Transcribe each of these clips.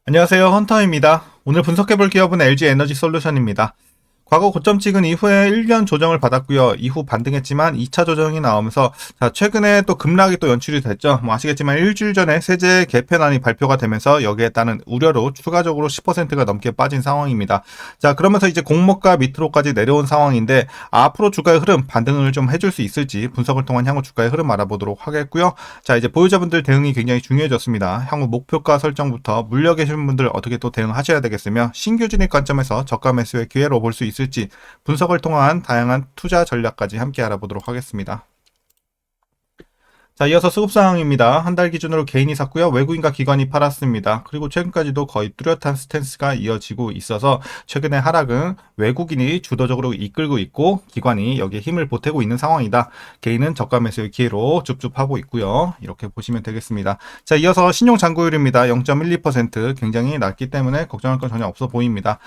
안녕하세요. 헌터입니다. 오늘 분석해볼 기업은 LG 에너지 솔루션입니다. 과거 고점 찍은 이후에 1년 조정을 받았고요. 이후 반등했지만 2차 조정이 나오면서 최근에 또 급락이 또 연출이 됐죠. 아시겠지만 일주일 전에 세제 개편안이 발표가 되면서 여기에 따른 우려로 추가적으로 10%가 넘게 빠진 상황입니다. 그러면서 이제 공모가 밑으로까지 내려온 상황인데 앞으로 주가의 흐름 반등을 좀 해줄 수 있을지 분석을 통한 향후 주가의 흐름 알아보도록 하겠고요. 이제 보유자분들 대응이 굉장히 중요해졌습니다. 향후 목표가 설정부터 물려 계신 분들 어떻게 또 대응하셔야 되겠으며 신규 진입 관점에서 저가 매수의 기회로 볼 수 있을지 분석을 통한 다양한 투자 전략까지 함께 알아보도록 하겠습니다. 이어서 수급 상황입니다. 한 달 기준으로 개인이 샀고요. 외국인과 기관이 팔았습니다. 그리고 최근까지도 거의 뚜렷한 스탠스가 이어지고 있어서 최근의 하락은 외국인이 주도적으로 이끌고 있고 기관이 여기에 힘을 보태고 있는 상황이다. 개인은 저가 매수의 기회로 줍줍하고 있고요. 이렇게 보시면 되겠습니다. 이어서 신용 잔고율입니다. 0.12% 굉장히 낮기 때문에 걱정할 건 전혀 없어 보입니다.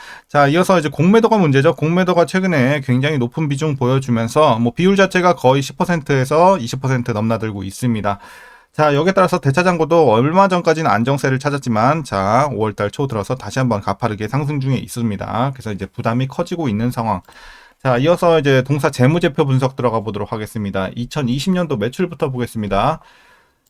이어서 이제 공매도가 문제죠. 공매도가 최근에 굉장히 높은 비중 보여주면서 비율 자체가 거의 10%에서 20% 넘나들고 있습니다. 여기에 따라서 대차장고도 얼마 전까지는 안정세를 찾았지만 5월달 초 들어서 다시 한번 가파르게 상승 중에 있습니다. 그래서 이제 부담이 커지고 있는 상황. 이어서 이제 동사 재무제표 분석 들어가 보도록 하겠습니다. 2020년도 매출부터 보겠습니다.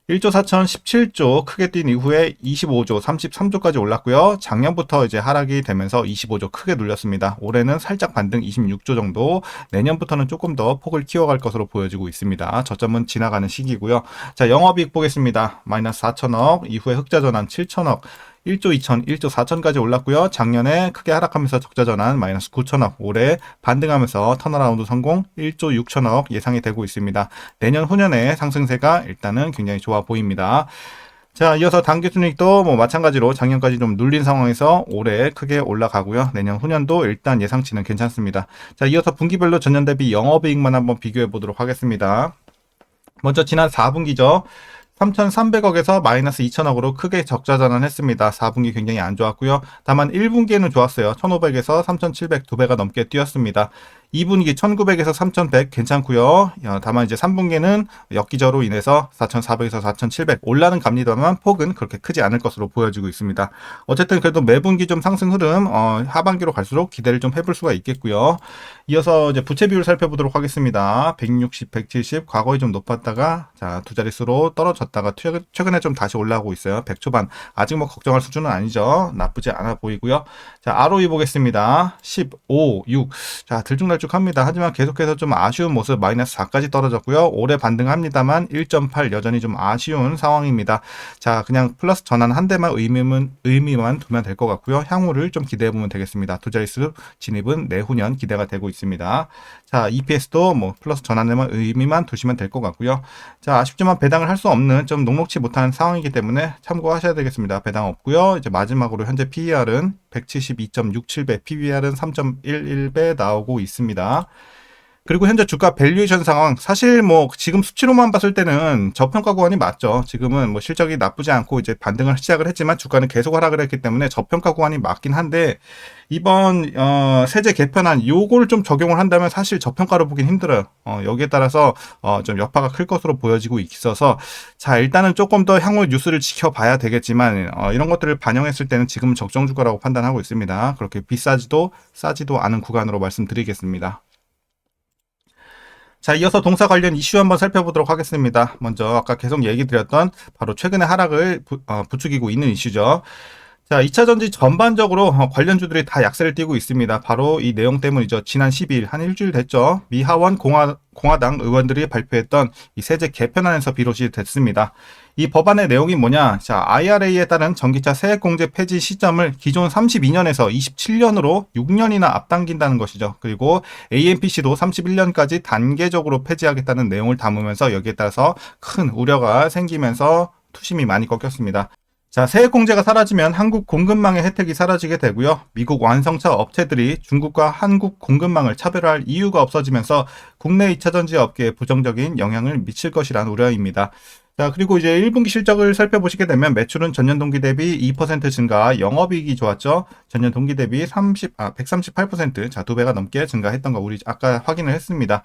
1조 4천 17조 크게 뛴 이후에 25조 33조까지 올랐고요. 작년부터 이제 하락이 되면서 25조 크게 눌렸습니다. 올해는 살짝 반등 26조 정도, 내년부터는 조금 더 폭을 키워갈 것으로 보여지고 있습니다. 저점은 지나가는 시기고요. 영업이익 보겠습니다. 마이너스 4천억, 이후에 흑자 전환 7천억, 1조 2천, 1조 4천까지 올랐고요. 작년에 크게 하락하면서 적자 전환 마이너스 9천억, 올해 반등하면서 턴어라운드 성공 1조 6천억 예상이 되고 있습니다. 내년 후년에 상승세가 일단은 굉장히 좋아 보입니다. 이어서 당기순이익도 마찬가지로 작년까지 좀 눌린 상황에서 올해 크게 올라가고요. 내년 후년도 일단 예상치는 괜찮습니다. 이어서 분기별로 전년 대비 영업이익만 한번 비교해 보도록 하겠습니다. 먼저 지난 4분기죠. 3,300억에서 마이너스 2천억으로 크게 적자 전환했습니다. 4분기 굉장히 안 좋았고요. 다만 1분기에는 좋았어요. 1,500에서 3,700 2배가 넘게 뛰었습니다. 2분기 1,900에서 3,100 괜찮고요. 다만 이제 3분기는 역기저로 인해서 4,400에서 4,700 올라는 갑니다만 폭은 그렇게 크지 않을 것으로 보여지고 있습니다. 어쨌든 그래도 매분기 좀 상승 흐름 하반기로 갈수록 기대를 좀 해볼 수가 있겠고요. 이어서 이제 부채 비율 살펴보도록 하겠습니다. 160, 170 과거에 좀 높았다가 두 자릿수로 떨어졌다가 최근에 좀 다시 올라오고 있어요. 100 초반 아직 걱정할 수준은 아니죠. 나쁘지 않아 보이고요. ROE 보겠습니다. 15, 6 들쭉날쭉합니다. 하지만 계속해서 좀 아쉬운 모습 마이너스 4까지 떨어졌고요. 올해 반등합니다만 1.8 여전히 좀 아쉬운 상황입니다. 그냥 플러스 전환 한 대만 의미만 두면 될 것 같고요. 향후를 좀 기대해 보면 되겠습니다. 두 자릿수 진입은 내후년 기대가 되고 있습니다. EPS도 플러스 전환에만 의미만 두시면 될 것 같고요. 아쉽지만 배당을 할 수 없는 좀 녹록치 못한 상황이기 때문에 참고하셔야 되겠습니다. 배당 없고요. 이제 마지막으로 현재 PER은 172.67배, PBR은 3.11배 나오고 있습니다. 그리고 현재 주가 밸류에이션 상황, 사실 지금 수치로만 봤을 때는 저평가 구간이 맞죠. 지금은 실적이 나쁘지 않고 이제 반등을 시작을 했지만 주가는 계속 하락을 했기 때문에 저평가 구간이 맞긴 한데 이번 세제 개편안 요거를 좀 적용을 한다면 사실 저평가로 보긴 힘들어요. 여기에 따라서 좀 여파가 클 것으로 보여지고 있어서 일단은 조금 더 향후 뉴스를 지켜봐야 되겠지만 이런 것들을 반영했을 때는 지금은 적정 주가라고 판단하고 있습니다. 그렇게 비싸지도 싸지도 않은 구간으로 말씀드리겠습니다. 이어서 동사 관련 이슈 한번 살펴보도록 하겠습니다. 먼저 아까 계속 얘기 드렸던 바로 최근의 하락을 부추기고 있는 이슈죠. 2차 전지 전반적으로 관련주들이 다 약세를 띠고 있습니다. 바로 이 내용 때문이죠. 지난 12일, 한 일주일 됐죠. 미 하원 공화당 의원들이 발표했던 이 세제 개편안에서 비롯이 됐습니다. 이 법안의 내용이 뭐냐? IRA에 따른 전기차 세액공제 폐지 시점을 기존 32년에서 27년으로 6년이나 앞당긴다는 것이죠. 그리고 AMPC도 31년까지 단계적으로 폐지하겠다는 내용을 담으면서 여기에 따라서 큰 우려가 생기면서 투심이 많이 꺾였습니다. 세액공제가 사라지면 한국 공급망의 혜택이 사라지게 되고요. 미국 완성차 업체들이 중국과 한국 공급망을 차별화할 이유가 없어지면서 국내 2차전지 업계에 부정적인 영향을 미칠 것이란 우려입니다. 그리고 이제 1분기 실적을 살펴보시게 되면 매출은 전년 동기 대비 2% 증가, 영업이익이 좋았죠. 전년 동기 대비 138%, 2배가 넘게 증가했던 거 우리 아까 확인을 했습니다.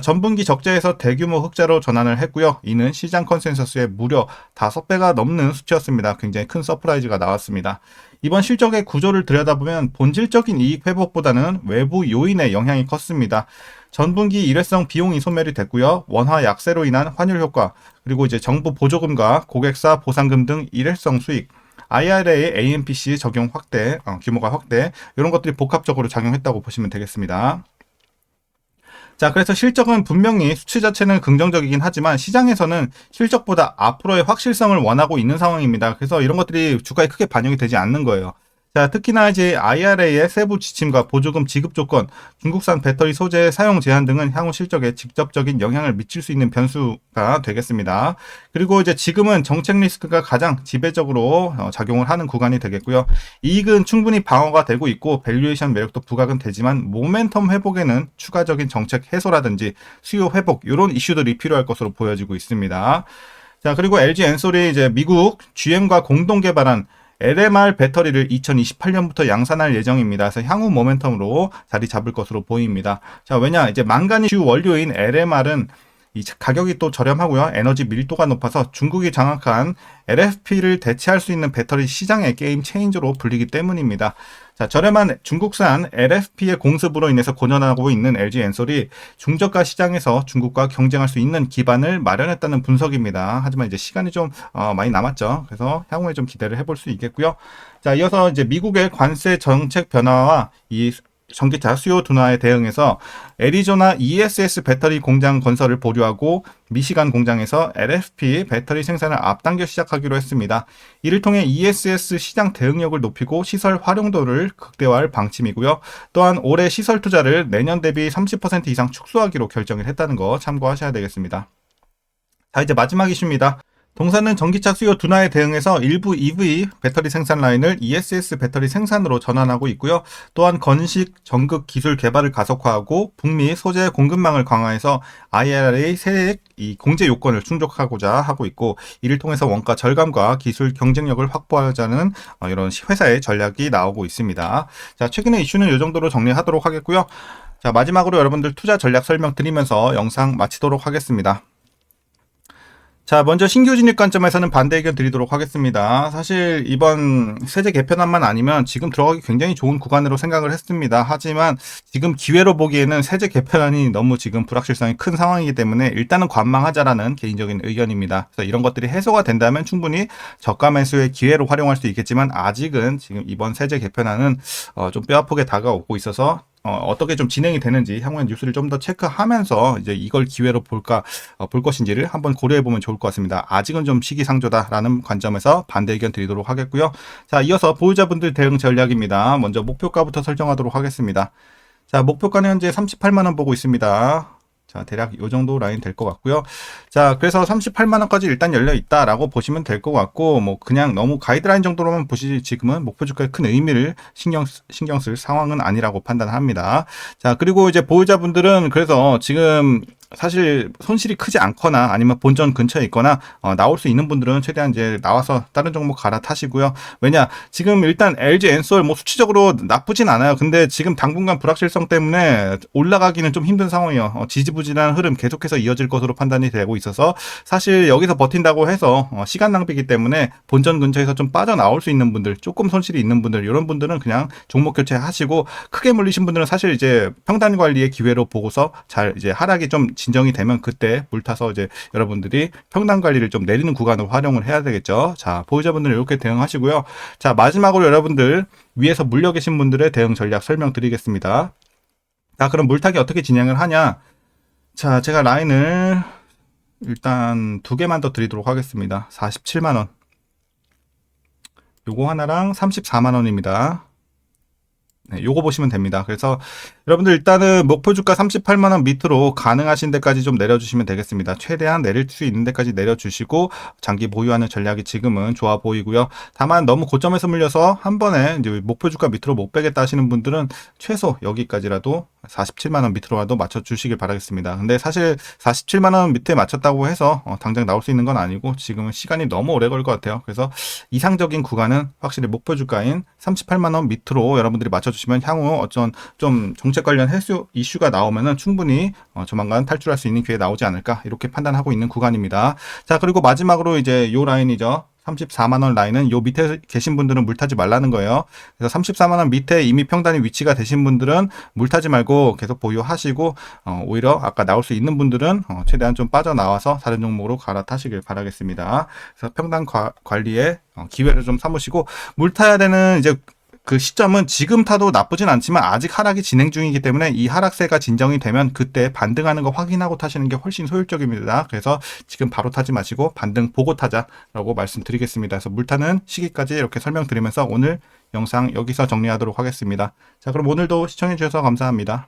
전분기 적자에서 대규모 흑자로 전환을 했고요. 이는 시장 컨센서스의 무려 5배가 넘는 수치였습니다. 굉장히 큰 서프라이즈가 나왔습니다. 이번 실적의 구조를 들여다보면 본질적인 이익 회복보다는 외부 요인의 영향이 컸습니다. 전분기 일회성 비용이 소멸이 됐고요. 원화 약세로 인한 환율 효과, 그리고 이제 정부 보조금과 고객사 보상금 등 일회성 수익, IRA, AMPC 적용 확대, 규모가 확대, 이런 것들이 복합적으로 작용했다고 보시면 되겠습니다. 자, 그래서 실적은 분명히 수치 자체는 긍정적이긴 하지만 시장에서는 실적보다 앞으로의 확실성을 원하고 있는 상황입니다. 그래서 이런 것들이 주가에 크게 반영이 되지 않는 거예요. 자, 특히나 이제 IRA의 세부 지침과 보조금 지급 조건, 중국산 배터리 소재 사용 제한 등은 향후 실적에 직접적인 영향을 미칠 수 있는 변수가 되겠습니다. 그리고 이제 지금은 정책 리스크가 가장 지배적으로 작용을 하는 구간이 되겠고요. 이익은 충분히 방어가 되고 있고 밸류에이션 매력도 부각은 되지만 모멘텀 회복에는 추가적인 정책 해소라든지 수요 회복 이런 이슈들이 필요할 것으로 보여지고 있습니다. 자, 그리고 LG 엔솔이 이제 미국 GM과 공동 개발한 LMR 배터리를 2028년부터 양산할 예정입니다. 그래서 향후 모멘텀으로 자리 잡을 것으로 보입니다. 자, 왜냐 이제 망간이 주 원료인 LMR은 이 가격이 또 저렴하고요. 에너지 밀도가 높아서 중국이 장악한 LFP를 대체할 수 있는 배터리 시장의 게임 체인저로 불리기 때문입니다. 자, 저렴한 중국산 LFP의 공습으로 인해서 고전하고 있는 LG 엔솔이 중저가 시장에서 중국과 경쟁할 수 있는 기반을 마련했다는 분석입니다. 하지만 이제 시간이 좀 많이 남았죠. 그래서 향후에 좀 기대를 해볼 수 있겠고요. 자, 이어서 이제 미국의 관세 정책 변화와 이 전기차 수요 둔화에 대응해서 애리조나 ESS 배터리 공장 건설을 보류하고 미시간 공장에서 LFP 배터리 생산을 앞당겨 시작하기로 했습니다. 이를 통해 ESS 시장 대응력을 높이고 시설 활용도를 극대화할 방침이고요. 또한 올해 시설 투자를 내년 대비 30% 이상 축소하기로 결정을 했다는 거 참고하셔야 되겠습니다. 자, 이제 마지막 이슈입니다. 동사는 전기차 수요 둔화에 대응해서 일부 EV 배터리 생산 라인을 ESS 배터리 생산으로 전환하고 있고요. 또한 건식 전극 기술 개발을 가속화하고 북미 소재 공급망을 강화해서 IRA 세액 공제 요건을 충족하고자 하고 있고, 이를 통해서 원가 절감과 기술 경쟁력을 확보하자는 이런 회사의 전략이 나오고 있습니다. 자, 최근의 이슈는 이 정도로 정리하도록 하겠고요. 자, 마지막으로 여러분들 투자 전략 설명드리면서 영상 마치도록 하겠습니다. 자, 먼저 신규 진입 관점에서는 반대 의견 드리도록 하겠습니다. 사실 이번 세제 개편안만 아니면 지금 들어가기 굉장히 좋은 구간으로 생각을 했습니다. 하지만 지금 기회로 보기에는 세제 개편안이 너무 지금 불확실성이 큰 상황이기 때문에 일단은 관망하자라는 개인적인 의견입니다. 그래서 이런 것들이 해소가 된다면 충분히 저가 매수의 기회로 활용할 수 있겠지만 아직은 지금 이번 세제 개편안은 좀 뼈아프게 다가오고 있어서 어떻게 좀 진행이 되는지 향후에 뉴스를 좀 더 체크하면서 이제 이걸 기회로 볼 것인지를 한번 고려해 보면 좋을 것 같습니다. 아직은 좀 시기상조다라는 관점에서 반대 의견 드리도록 하겠고요. 자, 이어서 보유자분들 대응 전략입니다. 먼저 목표가부터 설정하도록 하겠습니다. 자, 목표가는 현재 38만원 보고 있습니다. 자, 대략 이 정도 라인 될 것 같고요. 자, 그래서 38만원까지 일단 열려 있다라고 보시면 될 것 같고, 뭐, 그냥 너무 가이드라인 정도로만 보시지 지금은 목표 주가에 큰 의미를 신경 쓸 상황은 아니라고 판단합니다. 자, 그리고 이제 보유자분들은 그래서 지금 사실 손실이 크지 않거나 아니면 본전 근처에 있거나 나올 수 있는 분들은 최대한 이제 나와서 다른 종목 갈아타시고요. 왜냐, 지금 일단 LG 엔솔 뭐 수치적으로 나쁘진 않아요. 근데 지금 당분간 불확실성 때문에 올라가기는 좀 힘든 상황이에요. 지지부진한 흐름 계속해서 이어질 것으로 판단이 되고 있어서 사실 여기서 버틴다고 해서 시간 낭비이기 때문에 본전 근처에서 좀 빠져나올 수 있는 분들, 조금 손실이 있는 분들, 이런 분들은 그냥 종목 교체하시고, 크게 물리신 분들은 사실 이제 평단 관리의 기회로 보고서 잘 이제 하락이 좀 진정이 되면 그때 물타서 이제 여러분들이 평단 관리를 좀 내리는 구간으로 활용을 해야 되겠죠. 자, 보유자분들은 이렇게 대응하시고요. 자, 마지막으로 여러분들 위에서 물려 계신 분들의 대응 전략 설명드리겠습니다. 자, 그럼 물타기 어떻게 진행을 하냐? 자, 제가 라인을 일단 두 개만 더 드리도록 하겠습니다. 47만원. 요거 하나랑 34만원입니다. 네, 요거 보시면 됩니다. 그래서 여러분들 일단은 목표 주가 38만원 밑으로 가능하신 데까지 좀 내려주시면 되겠습니다. 최대한 내릴 수 있는 데까지 내려주시고 장기 보유하는 전략이 지금은 좋아 보이고요. 다만 너무 고점에서 물려서 한 번에 이제 목표 주가 밑으로 못 빼겠다 하시는 분들은 최소 여기까지라도 47만원 밑으로라도 맞춰주시길 바라겠습니다. 근데 사실 47만원 밑에 맞췄다고 해서 당장 나올 수 있는 건 아니고 지금은 시간이 너무 오래 걸릴 것 같아요. 그래서 이상적인 구간은 확실히 목표 주가인 38만원 밑으로 여러분들이 맞춰주시면 향후 어떤 좀 정책 관련 이슈가 나오면은 충분히 조만간 탈출할 수 있는 기회 나오지 않을까, 이렇게 판단하고 있는 구간입니다. 자, 그리고 마지막으로 이제 요 라인이죠. 34만 원 라인은 요 밑에 계신 분들은 물 타지 말라는 거예요. 그래서 34만 원 밑에 이미 평단이 위치가 되신 분들은 물 타지 말고 계속 보유하시고 오히려 아까 나올 수 있는 분들은 최대한 좀 빠져나와서 다른 종목으로 갈아타시길 바라겠습니다. 그래서 평단 관리에 기회를 좀 삼으시고 물 타야 되는 이제 그 시점은 지금 타도 나쁘진 않지만 아직 하락이 진행 중이기 때문에 이 하락세가 진정이 되면 그때 반등하는 거 확인하고 타시는 게 훨씬 효율적입니다. 그래서 지금 바로 타지 마시고 반등 보고 타자라고 말씀드리겠습니다. 그래서 물 타는 시기까지 이렇게 설명드리면서 오늘 영상 여기서 정리하도록 하겠습니다. 자, 그럼 오늘도 시청해 주셔서 감사합니다.